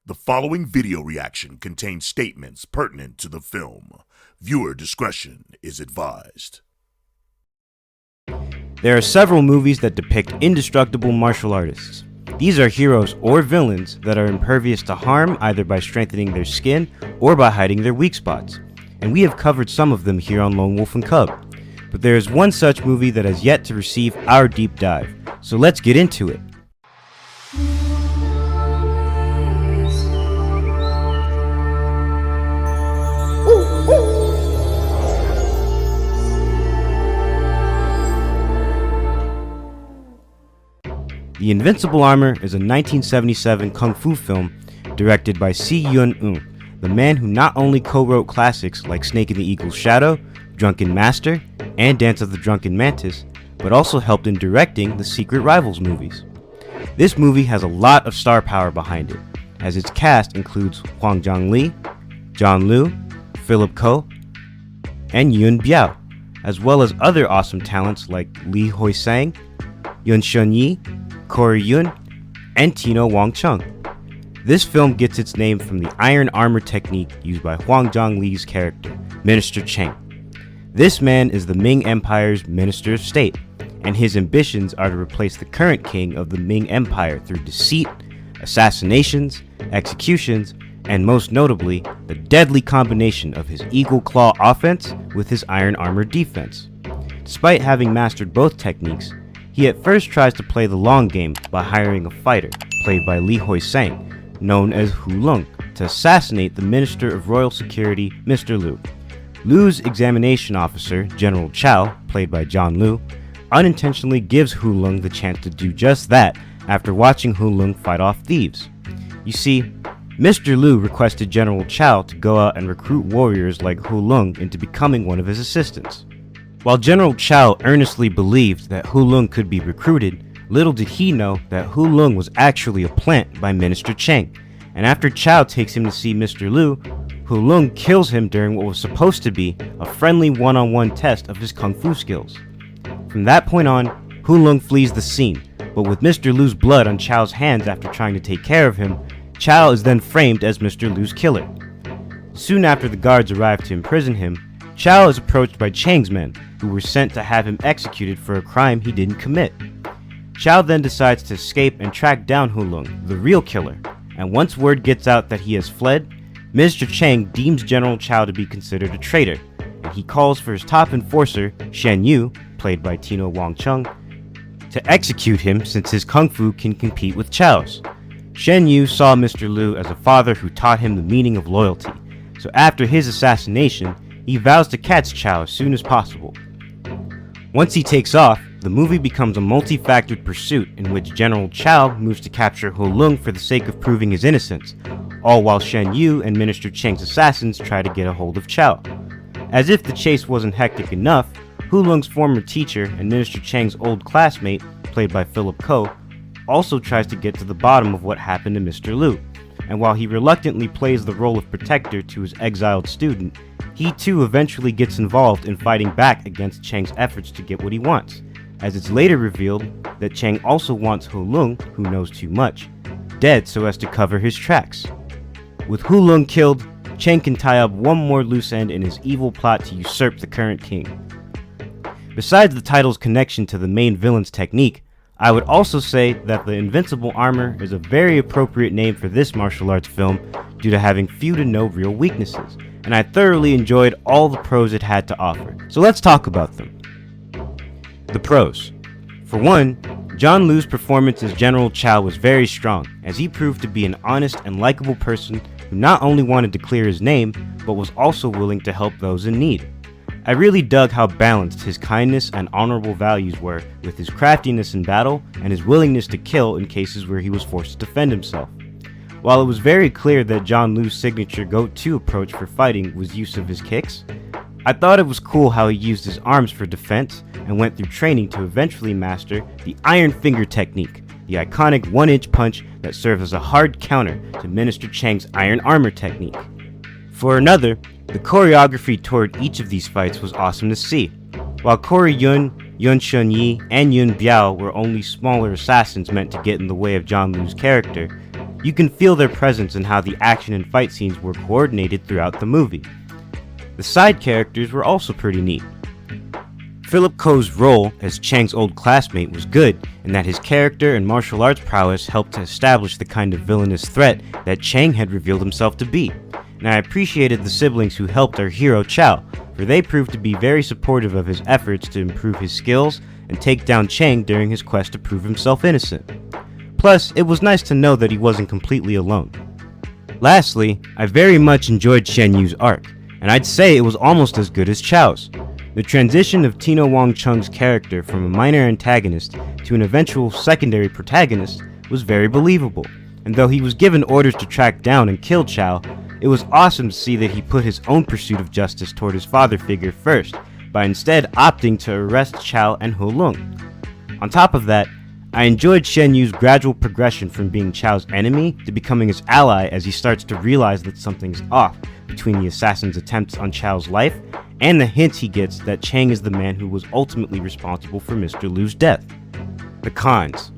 The following video reaction contains statements pertinent to the film. Viewer discretion is advised. There are several movies that depict indestructible martial artists. These are heroes or villains that are impervious to harm either by strengthening their skin or by hiding their weak spots. And we have covered some of them here on Lone Wolf and Cub. But there is one such movie that has yet to receive our deep dive. So let's get into it. The Invincible Armor is a 1977 kung fu film directed by Si Yun-un, the man who not only co-wrote classics like Snake and the Eagle's Shadow, Drunken Master, and Dance of the Drunken Mantis, but also helped in directing the Secret Rivals movies. This movie has a lot of star power behind it, as its cast includes Hwang Jang Lee, John Liu, Philip Ko, and Yun Biao, as well as other awesome talents like Lee Hoi-sang, Yun Shun-yi, Corey Yun, and Tino Wong Chung. This film gets its name from the iron armor technique used by Hwang Jang Lee's character, Minister Cheng. This man is the Ming Empire's Minister of State, and his ambitions are to replace the current king of the Ming Empire through deceit, assassinations, executions, and most notably, the deadly combination of his Eagle Claw offense with his iron armor defense. Despite having mastered both techniques, he at first tries to play the long game by hiring a fighter, played by Lee Hoi-sang, known as Hu Lung, to assassinate the Minister of Royal Security, Mr. Liu. Liu's examination officer, General Chow, played by John Liu, unintentionally gives Hu Lung the chance to do just that after watching Hu Lung fight off thieves. You see, Mr. Liu requested General Chow to go out and recruit warriors like Hu Lung into becoming one of his assistants. While General Chow earnestly believed that Hu Lung could be recruited, little did he know that Hu Lung was actually a plant by Minister Cheng, and after Chow takes him to see Mr. Liu, Hu Lung kills him during what was supposed to be a friendly one-on-one test of his kung fu skills. From that point on, Hu Lung flees the scene, but with Mr. Liu's blood on Chow's hands after trying to take care of him, Chow is then framed as Mr. Liu's killer. Soon after the guards arrive to imprison him, Chow is approached by Cheng's men, who were sent to have him executed for a crime he didn't commit. Chow then decides to escape and track down Hu Lung, the real killer, and once word gets out that he has fled, Mr. Cheng deems General Chow to be considered a traitor, and he calls for his top enforcer, Shen Yu, played by Tino Wong Chung, to execute him since his kung fu can compete with Chow's. Shen Yu saw Mr. Liu as a father who taught him the meaning of loyalty, so after his assassination, he vows to catch Chow as soon as possible. Once he takes off, the movie becomes a multi-factored pursuit in which General Chow moves to capture Hu Lung for the sake of proving his innocence, all while Shen Yu and Minister Cheng's assassins try to get a hold of Chow. As if the chase wasn't hectic enough, Hu Lung's former teacher and Minister Cheng's old classmate, played by Philip Ko, also tries to get to the bottom of what happened to Mr. Liu, and while he reluctantly plays the role of protector to his exiled student, he too eventually gets involved in fighting back against Cheng's efforts to get what he wants, as it's later revealed that Cheng also wants Hu Lung, who knows too much, dead so as to cover his tracks. With Hu Lung killed, Cheng can tie up one more loose end in his evil plot to usurp the current king. Besides the title's connection to the main villain's technique, I would also say that the Invincible Armor is a very appropriate name for this martial arts film due to having few to no real weaknesses, and I thoroughly enjoyed all the pros it had to offer. So let's talk about them. The pros. For one, John Liu's performance as General Chow was very strong, as he proved to be an honest and likable person who not only wanted to clear his name, but was also willing to help those in need. I really dug how balanced his kindness and honorable values were with his craftiness in battle and his willingness to kill in cases where he was forced to defend himself. While it was very clear that John Liu's signature go-to approach for fighting was use of his kicks, I thought it was cool how he used his arms for defense and went through training to eventually master the Iron Finger technique, the iconic one-inch punch that serves as a hard counter to Minister Cheng's iron armor technique. For another, the choreography toward each of these fights was awesome to see. While Corey Yun, Yun Shun-yi, and Yun Biao were only smaller assassins meant to get in the way of John Liu's character, You can feel their presence in how the action and fight scenes were coordinated throughout the movie. The side characters were also pretty neat. Philip Ko's role as Chang's old classmate was good in that his character and martial arts prowess helped to establish the kind of villainous threat that Chang had revealed himself to be. And I appreciated the siblings who helped our hero Chow, for they proved to be very supportive of his efforts to improve his skills and take down Chang during his quest to prove himself innocent. Plus, it was nice to know that he wasn't completely alone. Lastly, I very much enjoyed Shen Yu's arc, and I'd say it was almost as good as Chow's. The transition of Tino Wong Chung's character from a minor antagonist to an eventual secondary protagonist was very believable, and though he was given orders to track down and kill Chow, it was awesome to see that he put his own pursuit of justice toward his father figure first, by instead opting to arrest Chow and Ho Lung. On top of that, I enjoyed Shen Yu's gradual progression from being Chow's enemy to becoming his ally as he starts to realize that something's off between the assassin's attempts on Chow's life and the hints he gets that Chang is the man who was ultimately responsible for Mr. Liu's death. The cons.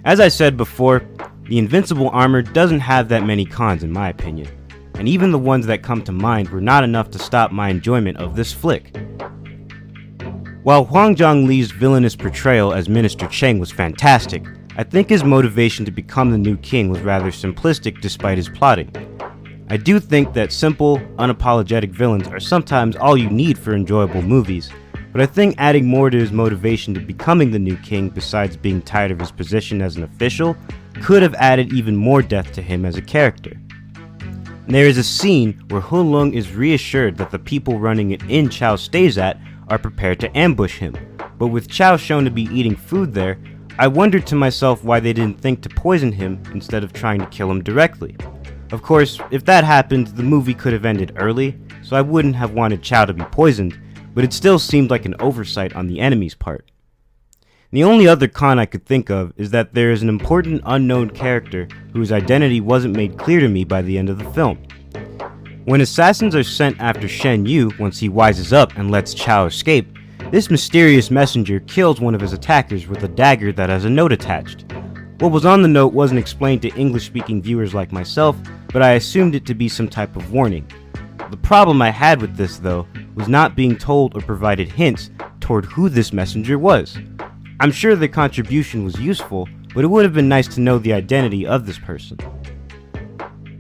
As I said before, the Invincible armor doesn't have that many cons in my opinion, and even the ones that come to mind were not enough to stop my enjoyment of this flick. While Hwang Jang Lee's villainous portrayal as Minister Chang was fantastic, I think his motivation to become the new king was rather simplistic despite his plotting. I do think that simple, unapologetic villains are sometimes all you need for enjoyable movies, but I think adding more to his motivation to becoming the new king besides being tired of his position as an official could have added even more depth to him as a character. And there is a scene where Ho Lung is reassured that the people running an inn Chow stays at are prepared to ambush him, but with Chow shown to be eating food there, I wondered to myself why they didn't think to poison him instead of trying to kill him directly. Of course, if that happened, the movie could have ended early, so I wouldn't have wanted Chow to be poisoned, but it still seemed like an oversight on the enemy's part. The only other con I could think of is that there is an important unknown character whose identity wasn't made clear to me by the end of the film. When assassins are sent after Shen Yu once he wises up and lets Chow escape, this mysterious messenger kills one of his attackers with a dagger that has a note attached. What was on the note wasn't explained to English-speaking viewers like myself, but I assumed it to be some type of warning. The problem I had with this, though, was not being told or provided hints toward who this messenger was. I'm sure the contribution was useful, but it would have been nice to know the identity of this person.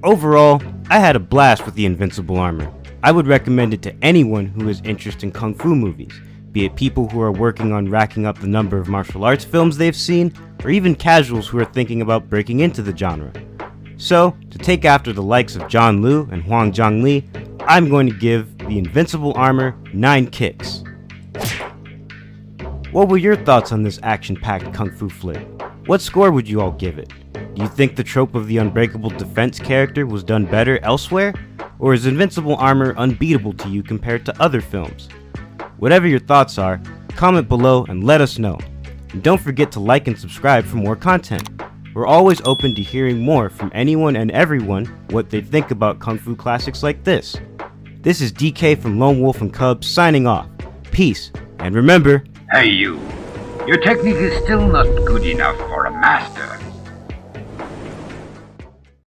Overall, I had a blast with the Invincible armor. I would recommend it to anyone who has interest in kung fu movies, be it people who are working on racking up the number of martial arts films they've seen, or even casuals who are thinking about breaking into the genre. So, to take after the likes of John Liu and Hwang Jang Lee, I'm going to give the Invincible armor 9 kicks. What were your thoughts on this action-packed kung fu flick? What score would you all give it? Do you think the trope of the unbreakable defense character was done better elsewhere? Or is Invincible armor unbeatable to you compared to other films? Whatever your thoughts are, comment below and let us know. And don't forget to like and subscribe for more content. We're always open to hearing more from anyone and everyone what they think about kung fu classics like this. This is DK from Lone Wolf and Cub signing off. Peace, and remember, Hey you, your technique is still not good enough for a master.